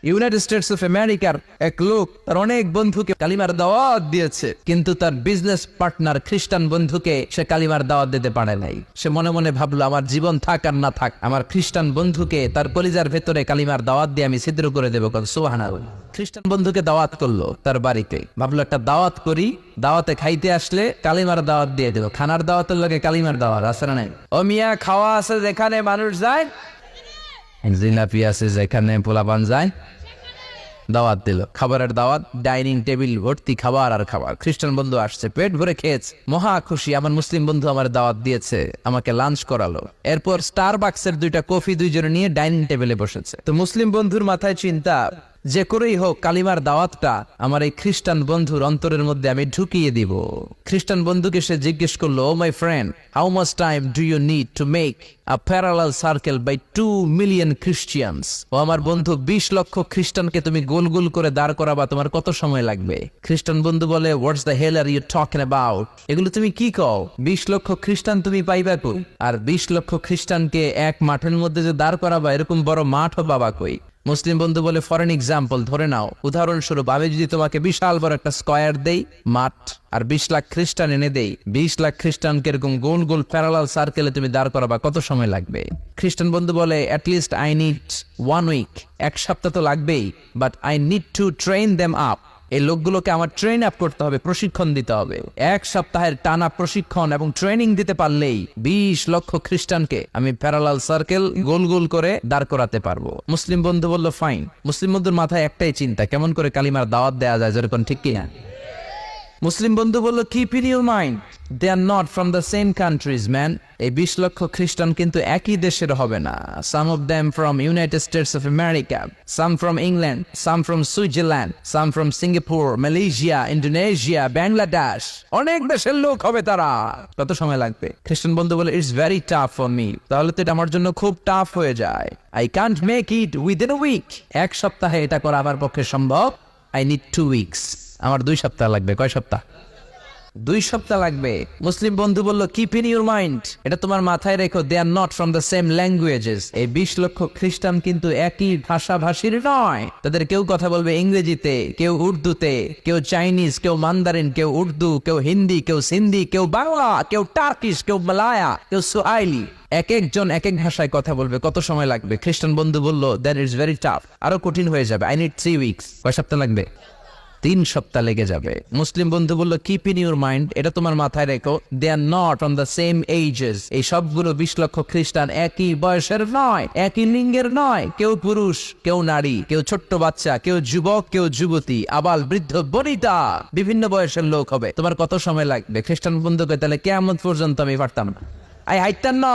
United States of আমেরিকার এক লোক তার অনেক বন্ধুকে কালিমার দাওয়াত দিয়েছে, কিন্তু তার বিজনেস পার্টনার খ্রিস্টান বন্ধুকে সে কালিমার দাওয়াত দিতে পারে নাই। সে মনে মনে ভাবলো, আমার জীবন থাক আর না থাক, আমার খ্রিস্টান বন্ধুকে তার কলিজার ভেতরে কালিমার দাওয়াত দিয়ে আমি ছিদ্র করে দেবো। সুবহানাল্লাহ। খ্রিস্টান বন্ধুকে দাওয়াত করলো তার বাড়িতে, ভাবলো একটা দাওয়াত করি, দাওয়াতে খাইতে আসলে কালিমার দাওয়াত দিয়ে দেবো। খানার দাওয়াতের লগে কালিমার দাওয়াত আছে না নাই? ও মিয়া, খাওয়া আছে যেখানে মানুষ যায়, জিলাপি আছে যেখানে পোলাপান যায়, দাওয়াত দিল, খাবারের দাওয়াত, ডাইনিং টেবিল ভর্তি খাবার আর খাবার। খ্রিস্টান বন্ধু আসছে, পেট ভরে খেয়েছে, মহা খুশি, আমার মুসলিম বন্ধু আমার দাওয়াত দিয়েছে, আমাকে লাঞ্চ করালো। এরপর স্টারবাক্সের 2টা কফি দুইজনে নিয়ে ডাইনিং টেবিলে বসেছে। তো মুসলিম বন্ধুর মাথায় চিন্তা, যে করেই হোক কালিমার দাওয়াতটা আমার এই খ্রিস্টান বন্ধুর অন্তরের মধ্যে আমি ঢুকিয়ে দিব। খ্রিস্টান বন্ধুকে সে জিজ্ঞেস করলো, oh my friend, how much time do you need to make a parallel circle by 2 million Christians? ও আমার বন্ধু, 20 লক্ষ খ্রিস্টানকে তুমি গোল গোল করে দাঁড় করাবা, তোমার কত সময় লাগবে? খ্রিস্টান বন্ধু বলে, what's the hell are you talking about? এগুলো তুমি কি কও? 20 লক্ষ খ্রিস্টান তুমি পাইবা কই? আর 20 লক্ষ খ্রিস্টানকে এক মাঠের মধ্যে যে দাঁড় করাবা, এরকম বড় মাঠও পাবা কই? মুসলিম বন্ধু বলে, ফর এন এক্সাম্পল, ধরে নাও, উদাহরণস্বরূপ, আমি যদি তোমাকে বিশাল বড় একটা স্কয়ার দেই, মাঠ, আর 20 লাখ খ্রিস্টান এনে দেই, 20 লাখ খ্রিস্টানকে এরকম গোল গোল প্যারালাল সার্কেলে তুমি দাঁড় করাবা, কত সময় লাগবে? খ্রিস্টান বন্ধু বলে, অ্যাটলিস্ট আই নিড 1 উইক, 1 সপ্তাহ তো লাগবেই, but I need to train them up. এই লোকগুলোকে আমার ট্রেন আপ করতে হবে, প্রশিক্ষণ দিতে হবে। 1 সপ্তাহের টানা প্রশিক্ষণ এবং ট্রেনিং দিতে পারলেই 20 লক্ষ খ্রিস্টানকে আমি প্যারালাল সার্কেল গোল গোল করে দাঁড় করাতে পারবো। মুসলিম বন্ধু বলল, ফাইন। মুসলিম বন্ধুর মাথায় একটাই চিন্তা, কেমন করে কালিমার দাওয়াত দেওয়া যায়, যেরকম, ঠিক কিনা? মুসলিম বন্ধু বলল, keep in your mind, they are not from the same countries man. এই 20 লক্ষ খ্রিস্টান কিন্তু একই দেশের হবে না। Some of them from United States of America, some from England, some from Switzerland, some from Singapore, Malaysia, Indonesia, Bangladesh, অনেক দেশের লোক হবে তারা। কত সময় লাগবে? খ্রিস্টান বন্ধু বলে, it's very tough for me. তাহলে তো এটা আমার জন্য খুব টাফ হয়ে যায়। I can't make it within a week. 1 সপ্তাহে এটা করা আমার পক্ষে সম্ভব। I need 2 weeks. আমার 2 সপ্তাহ লাগবে। কয় সপ্তাহ? 2 সপ্তাহ লাগবে। মুসলিম বন্ধু বলল, কিপ ইন ইউর মাইন্ড, এটা তোমার মাথায় রেখো, they are not from the same languages. এই 20 লক্ষ খ্রিস্টান কিন্তু একই ভাষাভাষীর নয়। তাদের কেউ কথা বলবে ইংরেজিতে, কেউ উর্দুতে, কেউ চাইনিজ, কেউ মান্দারিন, কেউ উর্দু, কেউ হিন্দি, কেউ সিন্ধি, কেউ বাংলা, কেউ টার্কিশ, কেউ মালায়া, কেউ সুয়াইলি। এক একজন এক এক ভাষায় কথা বলবে, কত সময় লাগবে? খ্রিস্টান বন্ধু বলল, দ্যাট ইজ ভেরি টাফ, আরো কঠিন হয়ে যাবে। I need 3 weeks. কয় সপ্তাহ লাগবে? 3 সপ্তাহ লেগে যাবে। মুসলিম বন্ধু বলল, কিপ ইন ইউর মাইন্ড, এটা তোমার মাথায় রেখো, they are not on the same ages. এই সবগুলো 20 লক্ষ খ্রিস্টান একই বয়সের নয়, একই লিঙ্গের নয়। কেউ পুরুষ, কেউ নারী, কেউ ছোট্ট বাচ্চা, কেউ যুবক, কেউ যুবতী, আবাল বৃদ্ধ বনিতা, বিভিন্ন বয়সের লোক হবে। তোমার কত সময় লাগবে? খ্রিস্টান বন্ধুকে, তাহলে কিয়ামত পর্যন্ত আমি পারতাম না। হাইতাম না।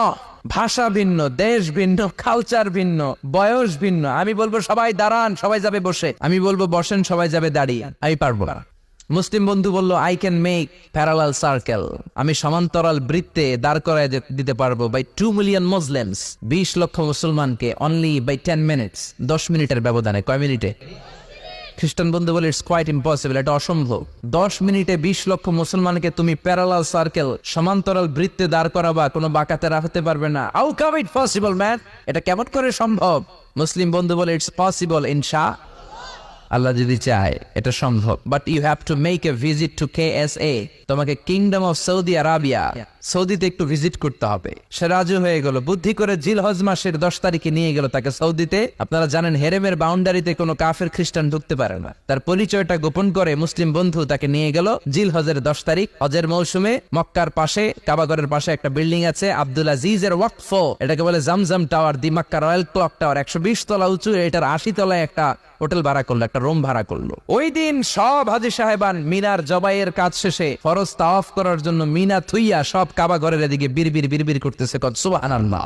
ভাষা ভিন্ন, দেশ ভিন্ন, কালচার ভিন্ন, বয়স ভিন্ন। আমি বলবো সবাই দাঁড়ান, সবাই যাবে বসে। আমি বলবো বসেন, সবাই যাবে দাঁড়িয়ে। আমি পারবো না। মুসলিম বন্ধু বলল, I can make parallel circle, আমি সমান্তরাল বৃত্তে দাঁড় করায় দিতে পারবো বাই 2 মিলিয়ন মুসলিমস, 20 লক্ষ মুসলমানকে, অনলি বাই 10 মিনিটস, 10 মিনিটের ব্যবধানে। কয় মিনিটে? খ্রিস্টান বন্ধু বলে, ইটস কোয়াইট ইম্পসিবল, এটা অসম্ভব। 10 মিনিটে 20 লক্ষ মুসলমানকে তুমি প্যারালাল সার্কেল, সমান্তরাল বৃত্তে দাঁড় করাবা, কোনো বাঁকাতে রাখতে পারবে না। How come it possible man, এটা কেমন করে সম্ভব? মুসলিম বন্ধু বলে, ইটস পসিবল ইনশা আল্লাহ যদি চায়, এটা সম্ভব। But you have to make a visit to KSA, তোমাকে কিংডম অফ সৌদি আরাবিয়া, সৌদিতে একটু ভিজিট করতে হবে। সে রাজু হয়ে গেল, বুদ্ধি করে জিলহজ মাসের 10 তারিখে নিয়ে গেল তাকে সৌদিতে। আপনারা জানেন, হেরেমের বাউন্ডারিতে কোনো কাফের খ্রিস্টান ঢুকতে পারে না। তার পরিচয়টা গোপন করে মুসলিম বন্ধু তাকে নিয়ে গেল জিলহজের 10 তারিখ, হজের মৌসুমে। মক্কার পাশে, কাবাগরের পাশে একটা বিল্ডিং আছে, আব্দুল আজিজের ওয়াকফ, এটাকে বলে জামজাম টাওয়ার, দি মক্কা রয়্যাল ক্লক টাওয়ার, 120 তলা উঁচু। এটার 80 তলায় একটা হোটেল ভাড়া করলো, একটা রুম ভাড়া করলো। ওই দিন সব হাজী সাহেবান মিনার জবাইয়ের কাজ শেষে ফরজ তাওয়াফ করার জন্য মিনা থুইয়া সব কাবা ঘরের এদিকে বিড়বিড় বিড়বিড় করতেছে। সুবহানাল্লাহ।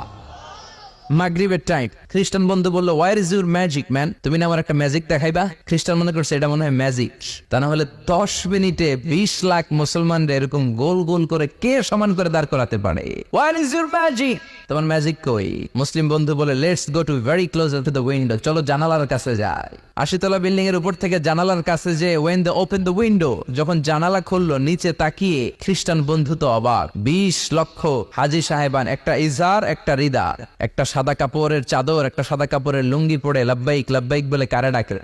মাগরিবের টাইম। খ্রিস্টান বন্ধু বলল, where is your magic man, তুমি না আমার একটা ম্যাজিক দেখাইবা? খ্রিস্টান মনে করছে এটা মনে হয় ম্যাজিক। তা না হলে 10 মিনিটে 20 লাখ মুসলমানদের এরকম গোল গোল করে কে সমান করে দাঁড় করাতে পারে? ওয়ার ইজ ইউর ম্যাজিক, তোমার ম্যাজিক কই? মুসলিম বন্ধু বলে, let's go to very close to the window, চলো জানালার কাছে যাই। 80 তলা বিল্ডিং এর উপর থেকে জানালার কাছে যে when they open the window, যখন জানালা খুললো নিচে তাকিয়ে খ্রিস্টান বন্ধু তো অবাক। 20 লক্ষ হাজি সাহেবান, একটা ইজার একটা রিদা, একটা সাদা কাপড়ের চাদর একটা সাদা কাপড়ের লুঙ্গি পরে লাব্বাইক লাব্বাইক বলে কারে ডাকে।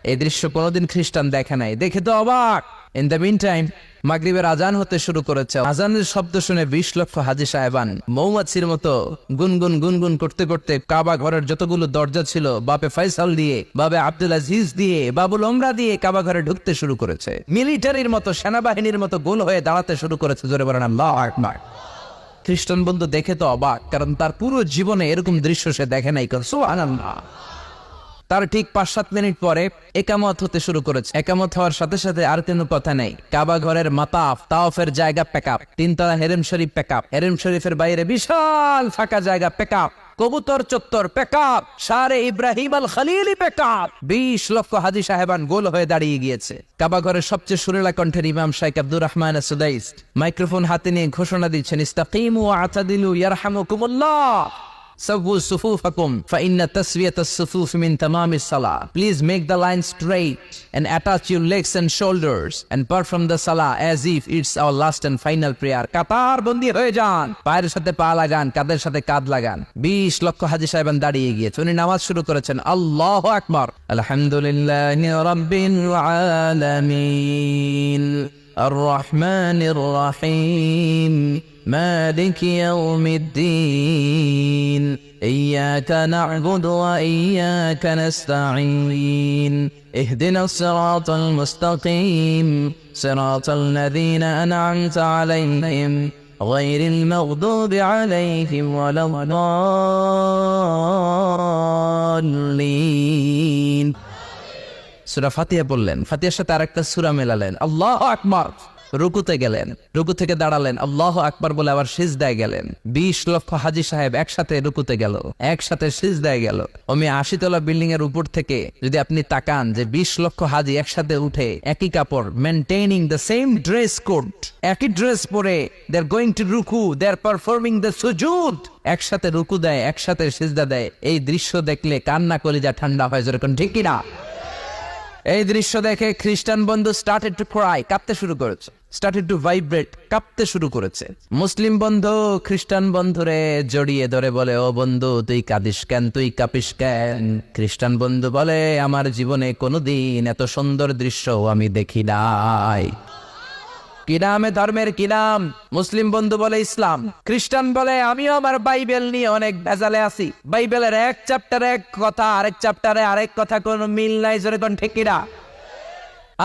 এই দৃশ্য কোনোদিন খ্রিস্টান দেখে নাই, দেখে তো অবাক। ইন দ্য মিন টাইম মাগরিবের আজান হতে শুরু করেছে। আজানের শব্দ শুনে 20 লক্ষ হাজি সাহেবান মৌমাছির মতো গুনগুন গুনগুন করতে করতে কাবা ঘরের যতগুলো দরজা ছিল বাপে ফয়সাল দিয়ে, বাবে আব্দুল আজিজ দিয়ে, বাবুল ওমরা দিয়ে কাবা ঘরে ঢুকতে শুরু করেছে। মিলিটারির মতো, সেনাবাহিনীর মতো গোল হয়ে দাঁড়াতে শুরু করেছে। জোরে বলেন আল্লাহু আকবার। খ্রিস্টান বন্ধু দেখে তো অবাক, কারণ তার পুরো জীবনে এরকম দৃশ্য সে দেখে নাই। সুবহানাল্লাহ। তার ঠিক 5-7 মিনিট পরে একামত হতে শুরু করেছে। একামত হওয়ার সাথে সাথে আর কোনো কথা নেই। কাবা ঘরের মাতাফ তাওয়াফের জায়গা প্যাকআপ, 3 তলা হেরেম শরীফ প্যাকআপ, হেরেম শরীফের বাইরে বিশাল ফাঁকা জায়গা প্যাকআপ, কবুতর চত্বর প্যাকআপ, শারে ইব্রাহিম আল খলিলি প্যাকআপ। 20 লক্ষ হাজি সাহেবান গোল হয়ে দাঁড়িয়ে গিয়েছে। কাবা ঘরের সবচেয়ে সুরেলা কণ্ঠের ইমাম শাইখ আব্দুর রহমান সুদাইস মাইক্রোফোন হাতে নিয়ে ঘোষণা দিচ্ছেন, ইস্তাকিমু ওয়া আতাদিলু ইয়ারহামুকুমুল্লাহ, সাওউ সুফুফাকুম ফাইন্না তাসওয়াতাস সুফুফ মিন তামামিস সালাহ। Please make the line straight and attach your legs and shoulders and perform the salah as if it's our last and final prayer. কাতার বন্দী হয়ে যান, পায়ের সাথে পা লাগান, কাঁধের সাথে কাঁধ লাগান। 20 লক্ষ হাজি সাহেবান দাঁড়িয়ে গিয়েছে। উনি নামাজ শুরু করেছেন, আল্লাহু আকবার, আলহামদুলিল্লাহি রাব্বিল আলামিন الرحمن الرحيم مالك يوم الدين إياك نعبد وإياك نستعين اهدنا الصراط المستقيم صراط الذين أنعمت عليهم غير المغضوب عليهم ولا الضالين। সূরা ফাতিহা বললেন, ফাতিহার সাথে আরেকটা সূরা মেলালেন, আল্লাহু আকবার। রুকুতে গেলেন, রুকু থেকে দাঁড়ালেন, আল্লাহু আকবার বলে আবার সিজদায় গেলেন। 20 লক্ষ হাজি সাহেব একসাথে রুকুতে গেল, একসাথে সিজদায় গেল। 80 তলা বিল্ডিং এর উপর থেকে যদি আপনি তাকান যে 20 লক্ষ হাজি একসাথে উঠে একই কাপড়, maintaining the same dress code, একই ড্রেস পরে দে আর গোইং টু রুকু, দে আর পারফর্মিং দ্য সুজুদ, একসাথে রুকু দেয়, একসাথে সিজদা দেয়। এই দৃশ্য দেখলে কান্না কলিজা ঠান্ডা হয়, যেরকম ঠিক কিনা? এই দৃশ্য দেখে খ্রিস্টান বন্ধু স্টার্টেড টু ক্রাই, কাঁপতে শুরু করেছে, স্টার্টেড টু ভাইব্রেট, কাঁপতে শুরু করেছে। মুসলিম বন্ধু খ্রিস্টান বন্ধুরে জড়িয়ে ধরে বলে, ও বন্ধু তুই কাঁদিস কেন, তুই কাঁপিস কেন? খ্রিস্টান বন্ধু বলে, আমার জীবনে কোনোদিন এত সুন্দর দৃশ্য আমি দেখি নাই। কি নামে ধর্মের কি নাম? মুসলিম বন্ধু বলে ইসলাম, খ্রিস্টান বলে আমিও আমার বাইবেল নিয়ে অনেক ভেজালে আছি, বাইবেলের এক চ্যাপ্টারে এক কথা, আরেক চ্যাপ্টারে আরেক কথা, কোনো মিল নাই, জোরে কোন ঠিক কিনা?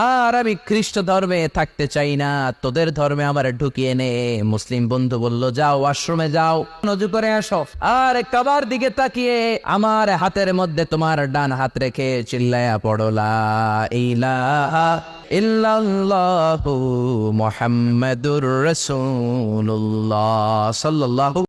আর আমি খ্রিস্ট ধর্মে থাকতে চাই না, তোদের ধর্মে আমার ঢুকিয়ে নে। মুসলিম বন্ধু বলল, যাও আশ্রমে যাও, নজু করে আসো। আর কাবার দিকে তাকিয়ে আমার হাতের মধ্যে তোমার ডান হাত রেখে চিল্লায়া পড়ো, লা ইলাহা ইল্লাল্লাহু মুহাম্মাদুর রাসূলুল্লাহ সাল্লাল্লাহু